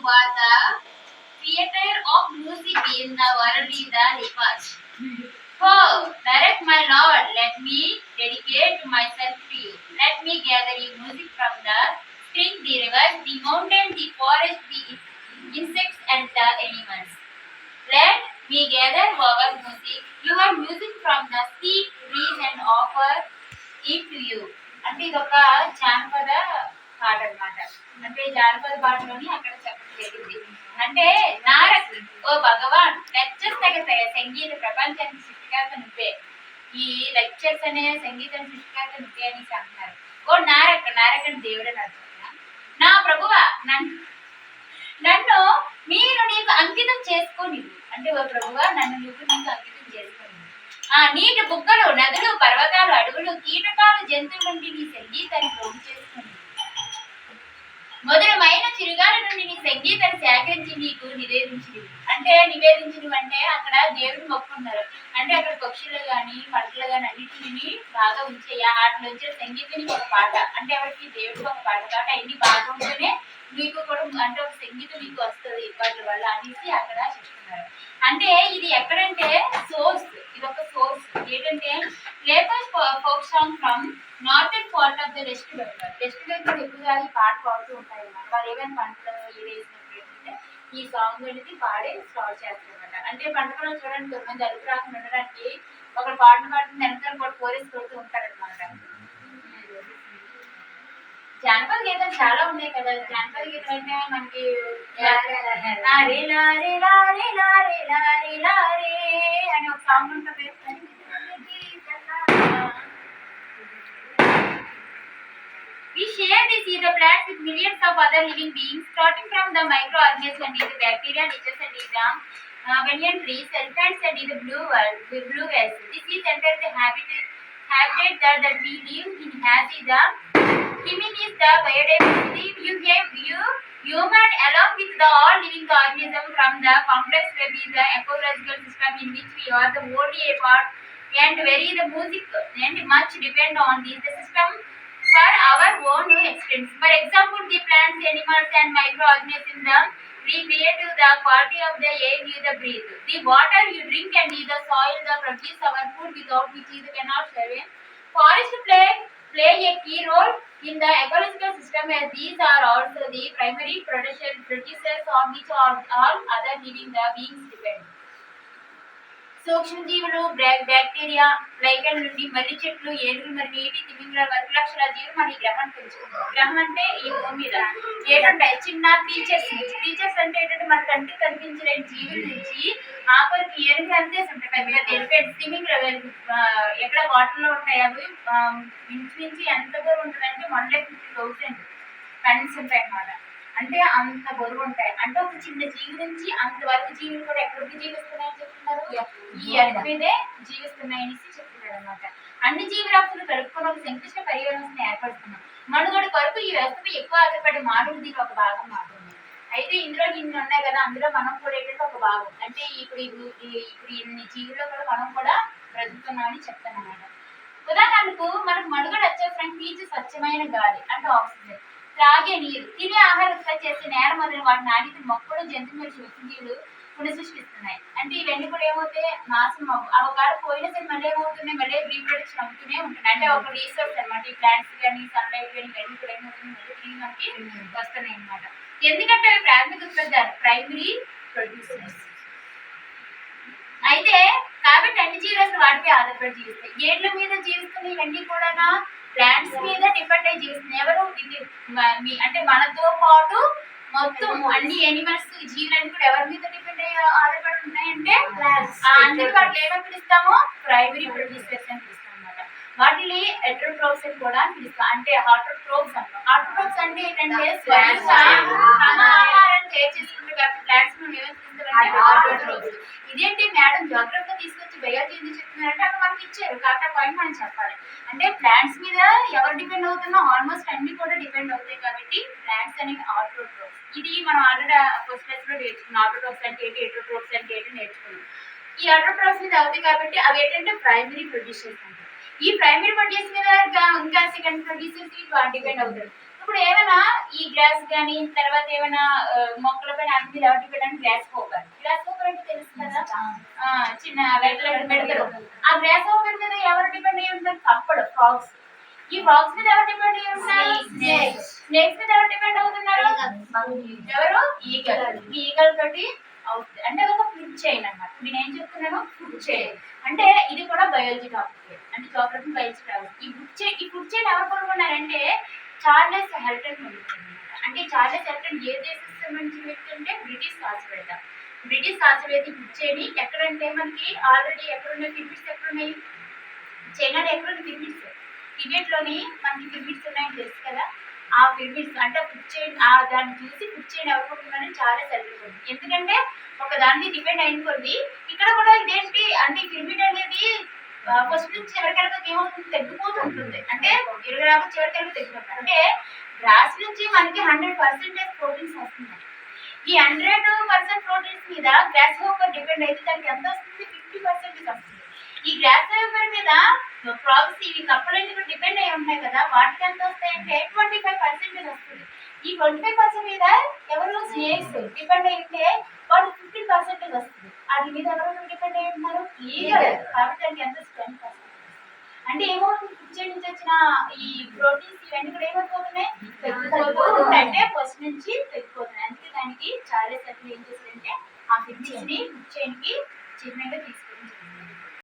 was the creator of music in the world is the Lipas. Oh, direct my Lord, let me dedicate myself to you. Let me gather you music from the spring, the rivers, the mountain, the forest, the insects and the animals. Let me gather your music from the sea breeze and offer it to you. అంటే ఇది ఒక జానపద పాట అన్నమాట. అంటే జానపద పాటలోని అక్కడ చెప్పలేదు. అంటే నారక్ ఓ భగవాన్ లెక్చర్స్ తగ సంగీత ప్రపంచానికి సృష్టికర్త నువ్వే. ఈ లెక్చర్స్ అనే సంగీతం సృష్టికర్త నువ్వే అని అంటున్నారు. ఓ నారక్ నారక్ అని దేవుడే అర్థం. నా ప్రభువా నన్ను మీరు నీకు అంకితం చేసుకోని. అంటే ఓ ప్రభువా నన్ను నీకు అంకితం చేసుకోని. నీటి బుగ్గలు నదులు పర్వతాలు అడవులు కీటకాలు జంతువుల నుండి నీ సంగీతాన్ని ప్రోగు చేసుకుని మధురమైన చిరుగాల నుండి నీ సంగీతాన్ని సేకరించి నీకు నివేదించింది. అంటే నివేదించడం అంటే అక్కడ దేవుడిని మొక్కున్నారు. అంటే అక్కడ పక్షులు గాని పంటలు గాని అన్నిటిని బాగా ఉంచేయ వాటిలో వచ్చే సంగీతానికి ఒక పాట. అంటే ఎవరికి దేవుడికి ఒక పాట కాబట్టి అన్ని బాగా ఉంటేనే మీకు కూడా అంటే ఒక సంగీతం మీకు వస్తుంది వాటి వల్ల అనేసి అక్కడ చెప్తున్నారు. అంటే ఇది ఎక్కడంటే సోర్స్, ఇది ఒక సోర్స్ ఏంటంటే latest folk song from northern part of the west Bengal. West Bengal ఎక్కువగా ఈ పాట పాడుతూ ఉంటాయి అన్నమాట. వాళ్ళు ఏమైనా పంటలు వేసినట్టు ఈ సాంగ్ అనేది పాడే స్టార్ట్ చేస్తారన్నమాట. అంటే పంట పొలం చూడండి కొంతమంది అలుపు రాకుండా ఉండడానికి ఒక పాటను పాడుతుంది వెనకాల కూడా కోరేసి కొడుతూ ఉంటారన్నమాట. జానపద గీతాలు చాలా ఉన్నాయి కదా. జానపద గీతాలు అంటే మనకి అని ఒక సాంగ్ ఉంటుంది. We share the sea, the plants with millions of other living beings, starting from the microorganisms and the bacteria, leeches and the banyan trees, elephants and the blue whales. This is under the habitat that we live in has the human is the biodiversity. You human along with the all living organisms from the complex web is the ecological system in which we are the only a part and very the music and much depend on this the system for our own extents. For example, the plants, animals and microorganisms we create the quality of the air you the breathe. The water you drink and the soil that produce our food without which is cannot survive. Forest play a key role in the ecological system as these are also the primary producers on which all other living beings depend. సూక్ష్మజీవులు bacteria లైకన్ నుండి మర్రి చెట్లు ఏనుగులు మరి నీటి తిమింగల వరకు లక్షల జీవులు మన ఈ గ్రహాన్ని పెంచుకుంటాం. గ్రహం అంటే ఈ భూమి మీద ఏంటంటాయి చిన్న క్రీచర్స్ అంటే ఏంటంటే మన కంటికి కనిపించే జీవుల నుంచి ఆఖరికి ఏనుగులు అంతే ఉంటాయి. తిమింగల ఎక్కడ వాటర్లో ఉంటాయి అవి ఇంచుమించి ఎంత దూరం ఉంటుందంటే 150,000 టన్స్ ఉంటాయి అన్నమాట. అంటే అంత బరువు ఉంటాయి. అంటే ఒక చిన్న జీవి నుంచి అంతవరకు జీవులు కూడా ఎక్కడికి జీవిస్తున్నాయని చెప్తున్నారు, ఈ ఎర్త్ మీదే జీవిస్తున్నాయని చెప్తున్నారు అనమాట. అన్ని జీవరాశులు కలుపుకొని ఒక సంక్లిష్ట పరివర్తన ఏర్పడుతున్నాం. మనుగడ కొరకు ఈ వ్యవస్థపై ఎక్కువ ఆధారపడే మానవుడు దీని ఒక భాగం మాత్రమే. అయితే ఇందులో ఇన్ని ఉన్నాయి కదా, అందులో మనం కూడా ఏంటంటే ఒక భాగం. అంటే ఇప్పుడు ఇన్ని జీవుల్లో కూడా మనం కూడా బ్రతుకుతున్నామని చెప్తాను అనమాట. ఉదాహరణకు మనకు మనుగడ అత్యవసరం పీల్చే స్వచ్ఛమైన గాలి అంటే ఆక్సిజన్, త్రాగే నీరు, తినే ఆహారం ఉత్పత్తి చేసే నేల మొదలైన వాటి నాణ్యత మొక్కలు జంతువులు సూక్ష్మజీవులు పునఃసృష్టిస్తున్నాయి. అంటే ఇవన్నీ కూడా ఏమవుతాయి నాశనం అవకాశం పోయిన సరే మళ్ళీ ఏమవుతున్నాయి మళ్ళీ రీప్రొడక్షన్ అవుతూనే ఉంటున్నాయి. అంటే ఒక రీసోర్స్ అనమాట. ఈ ప్లాంట్స్ కానీ సన్లైట్ కానీ ఇవన్నీ కూడా ఏమవుతుంది మళ్ళీ తిరిగి మనకి వస్తున్నాయి అనమాట. ఎందుకంటే అవి ప్రాథమిక ఉత్పత్తి ప్రైమరీ ప్రొడ్యూసర్స్. అయితే కాబట్టి అన్ని జీవరాశులు వాటిపై ఆధారపడి జీవిస్తాయి. ఏళ్ల మీద జీవిస్తున్నాయి ఇవన్నీ కూడా ప్లాంట్స్ మీద డిపెండ్ అయ్యి జీవిస్తున్నాయి. ఎవరు ఇది అంటే మనతో పాటు మొత్తం అన్ని యానిమల్స్ జీవులన్నీ కూడా ఎవరి మీద డిపెండ్ అయ్యి ఆధారపడి ఉన్నాయంటే అందులో వాటిని ఏమని పిలుస్తామో ప్రైమరీ ప్రొడ్యూసర్స్ అని పిలుస్తాం అనమాట. వాటిని హెటరోట్రోప్స్ అని కూడా పిలుస్తాం. అంటే ఆటోట్రోప్స్ అంటాం. ఆటోట్రోప్స్ అంటే ఏంటంటే ఆహారం తయారు చేసుకుంటే కాబట్టి ప్లాంట్స్ మనం ఏమని పిలుస్తామంటే ఆటోట్రోప్స్. ఇదేంటి మేడం జాగ్రత్తగా తీసుకొచ్చి బయాలజీ ఎందుకు చెప్తున్నారంటే అక్కడ మనకి ఇచ్చారు కాబట్టి ఆ పాయింట్ మనం చెప్పాలి. అంటే ప్లాంట్స్ మీద ఎవరు డిపెండ్ అవుతున్నా ఆల్మోస్ట్ అన్ని కూడా డిపెండ్ అవుతాయి కాబట్టి ప్లాంట్స్ అనేవి ఆటోట్రోప్స్. ఇది మనం ఆల్రెడీ ఫస్ట్ క్లాస్ లో నేర్చుకున్నాం. ఆటోట్రోప్స్ అంటే ఏంటి, హెటరోట్రోప్స్ అంటే ఏంటి నేర్చుకున్నాం. ఈ ఆటోట్రోప్స్ మీద అవుతాయి కాబట్టి అవి ఏంటంటే ప్రైమరీ ప్రొడ్యూసర్స్ అంటారు. ఈ ప్రైమరీ ప్రొడ్యూసర్ మీద ఇంకా సెకండ్ ప్రొడ్యూసర్స్ డిపెండ్ అవుతారు. ఇప్పుడు ఏమైనా ఈ గ్రాస్ కానీ తర్వాత ఏమైనా మొక్కల పైన అన్ని ఎవరి పెట్టడానికి గ్రాస్ హోపర్ అంటే తెలుసు కదా, చిన్న లైట్ లైట్ పెడతారు. ఆ గ్రాస్ హోపర్ మీద ఎవరు డిపెండ్ అయ్యి ఉంటారు? కప్పడు ఫ్రాగ్స్. ఈ ఫ్రాగ్స్ మీద ఎవరు డిపెండ్ అయ్యి ఉంటారు? స్నేక్స్ మీద ఎవరు డిపెండ్ అవుతున్నారు? ఎవరు? ఈగల్. ఈ ఈగల్ తోటి అవుతుంది. అంటే అదొక ఫుడ్ చైన్ అన్నమాట. నేను ఏం చెప్తున్నాను? ఫుడ్ చైన్ అంటే ఇది కూడా బయాలజీ టాపిక్, అంటే జాగ్రఫీ బయాలజీ టాపిక్. ఈ ఫుడ్ చైన్ ఎవరు కనుగొన్నారంటే చార్లెస్ హెల్టన్ కనుగొన్నారన్నమాట. అంటే చార్లెస్ హెల్టన్ ఏ దేశం సంబంధించిన వ్యక్తి అంటే బ్రిటిష్ శాస్త్రవేత్త. బ్రిటిష్ శాస్త్రవేత్త ఈ ఫుడ్ చైన్ ఎక్కడంటే మనకి ఆల్రెడీ ఎక్కడున్నాయి పిరమిడ్స్, ఎక్కడున్నాయి? చైనాలో ఎక్కడున్న పిరమిడ్స్, టిబెట్ లోని మనకి పిరమిడ్స్ ఉన్నాయని తెలుసు కదా. ఆ పిరమిడ్స్ అంటే ఫుడ్ చైన్ దాన్ని చూసి ఫుడ్ చైన్ ఎవరుకుంటుందని చాలా చదువుకుంది. ఎందుకంటే ఒక దాన్ని డిపెండ్ అయినది. ఇక్కడ కూడా ఇదేంటి అంటే పిరమిడ్ అనేది ఫస్ట్ నుంచి చివరికల్లా ఏమవుతుంది? తగ్గిపోతూ ఉంటుంది. అంటే 20 చివరికల్లా తగ్గిపోతుంది. అంటే గ్రాస్ నుంచి మనకి 100% ప్రోటీన్స్ వస్తున్నాయి. ఈ 100% ప్రోటీన్స్ మీద గ్రాస్ హోపర్ డిపెండ్ అయితే దానికి ఎంత వస్తుంది? 50% వస్తుంది. ఈ గ్రాస్ హోపర్ మీద ఫ్రాగ్స్ ఇవి కప్పలన్నీ కూడా డిపెండ్ అయి ఉన్నాయి కదా, వాటికి ఎంత వస్తాయంటే 25% వస్తుంది. ఈ 25% మీద ఎవరు? స్నేక్స్ డిపెండ్ అయితే వాడు 15% వస్తుంది. అది మీద ఎవరు డిపెండ్ అయి ఉన్నారు? ఈగల్. కాబట్టి దానికి ఎంత? 10%. అంటే ఏమవుతుంది? ఫుడ్ చైన్ నుంచి వచ్చిన ఈ ప్రోటీన్స్ ఇవన్నీ కూడా ఏమైపోతున్నాయి? అంటే ఫస్ట్ నుంచి తగ్గిపోతున్నాయి. అందుకే దానికి చాలా సెట్లు ఏం చేశారంటే ఆ ఫుడ్ చైన్ కి చిహ్నంగా తీసుకుంటారు.